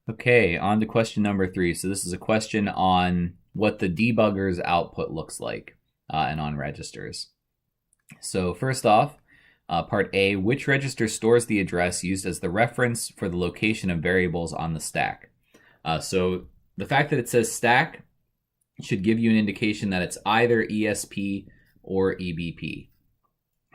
Okay, on to question number 3. So this is a question on what the debugger's output looks like and on registers. So first off, part A, which register stores the address used as the reference for the location of variables on the stack? So the fact that it says stack should give you an indication that it's either ESP or EBP.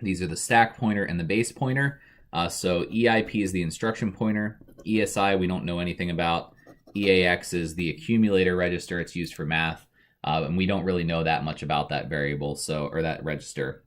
These are the stack pointer and the base pointer. So EIP is the instruction pointer. ESI we don't know anything about. EAX is the accumulator register. It's used for math. And we don't really know that much about that variable, or that register.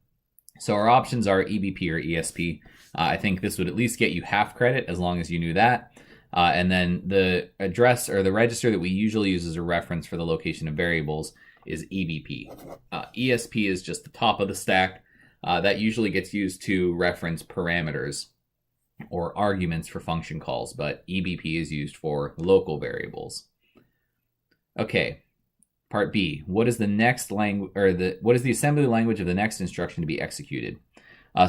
So our options are EBP or ESP. I think this would at least get you half credit as long as you knew that. And then the address or the register that we usually use as a reference for the location of variables is EBP. ESP is just the top of the stack. That usually gets used to reference parameters or arguments for function calls, but EBP is used for local variables. Okay, part B. What is the next language, or what is the assembly language of the next instruction to be executed?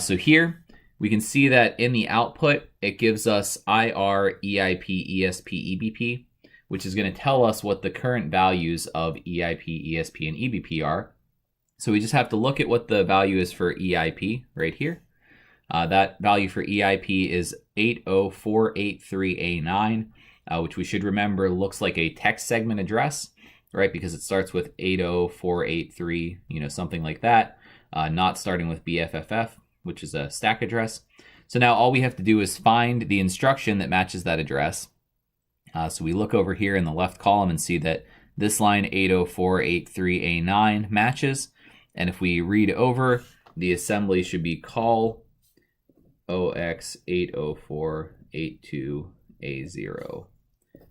So here we can see that in the output it gives us IR, EIP, ESP, EBP, which is going to tell us what the current values of EIP, ESP, and EBP are. So we just have to look at what the value is for EIP right here. That value for EIP is 80483A9, which we should remember looks like a text segment address, right? Because it starts with 80483, something like that, not starting with BFFF, which is a stack address. So now all we have to do is find the instruction that matches that address. So we look over here in the left column and see that this line 80483A9 matches. And if we read over, the assembly should be call OX80482A0.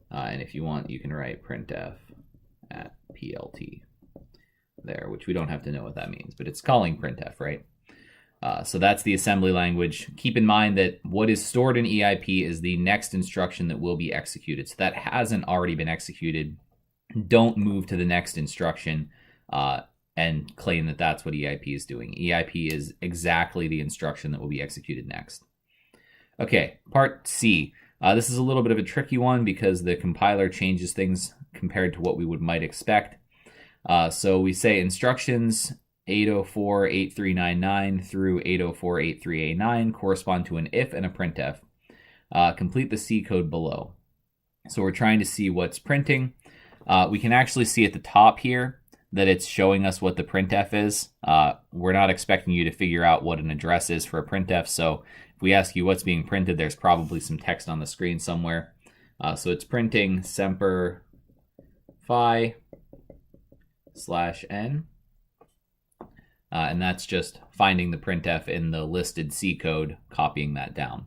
And if you want, you can write printf at PLT there, which we don't have to know what that means, but it's calling printf, right? So that's the assembly language. Keep in mind that what is stored in EIP is the next instruction that will be executed. So that hasn't already been executed. Don't move to the next instruction and claim that that's what EIP is doing. EIP is exactly the instruction that will be executed next. Okay, part C. This is a little bit of a tricky one because the compiler changes things compared to what we might expect. So we say instructions 8048399 through 80483A9 correspond to an if and a printf. Complete the C code below. So we're trying to see what's printing. We can actually see at the top here that it's showing us what the printf is. We're not expecting you to figure out what an address is for a printf, so if we ask you what's being printed, there's probably some text on the screen somewhere. So it's printing semper fi /n, and that's just finding the printf in the listed C code, copying that down.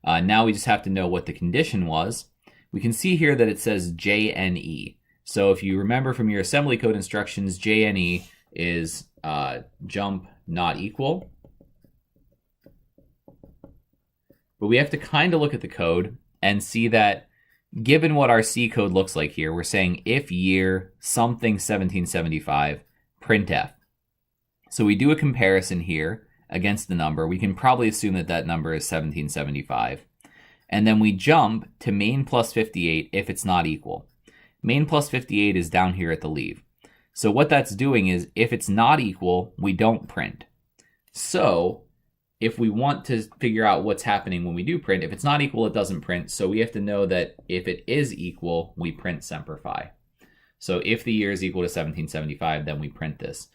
Now we just have to know what the condition was. We can see here that it says JNE. So if you remember from your assembly code instructions, JNE is jump not equal. But we have to kind of look at the code and see that given what our C code looks like here, we're saying if year something 1775 printf. So we do a comparison here against the number. We can probably assume that that number is 1775. And then we jump to main plus 58 if it's not equal. Main plus 58 is down here at the leave. So what that's doing is if it's not equal, we don't print. So if we want to figure out what's happening when we do print, if it's not equal, it doesn't print. So we have to know that if it is equal, we print semper fi. So if the year is equal to 1775, then we print this.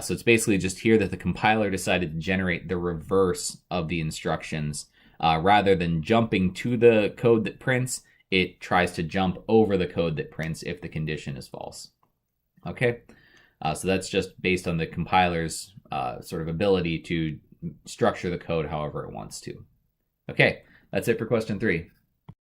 So it's basically just here that the compiler decided to generate the reverse of the instructions. Rather than jumping to the code that prints, it tries to jump over the code that prints if the condition is false. Okay, so that's just based on the compiler's sort of ability to structure the code however it wants to. Okay, that's it for question 3.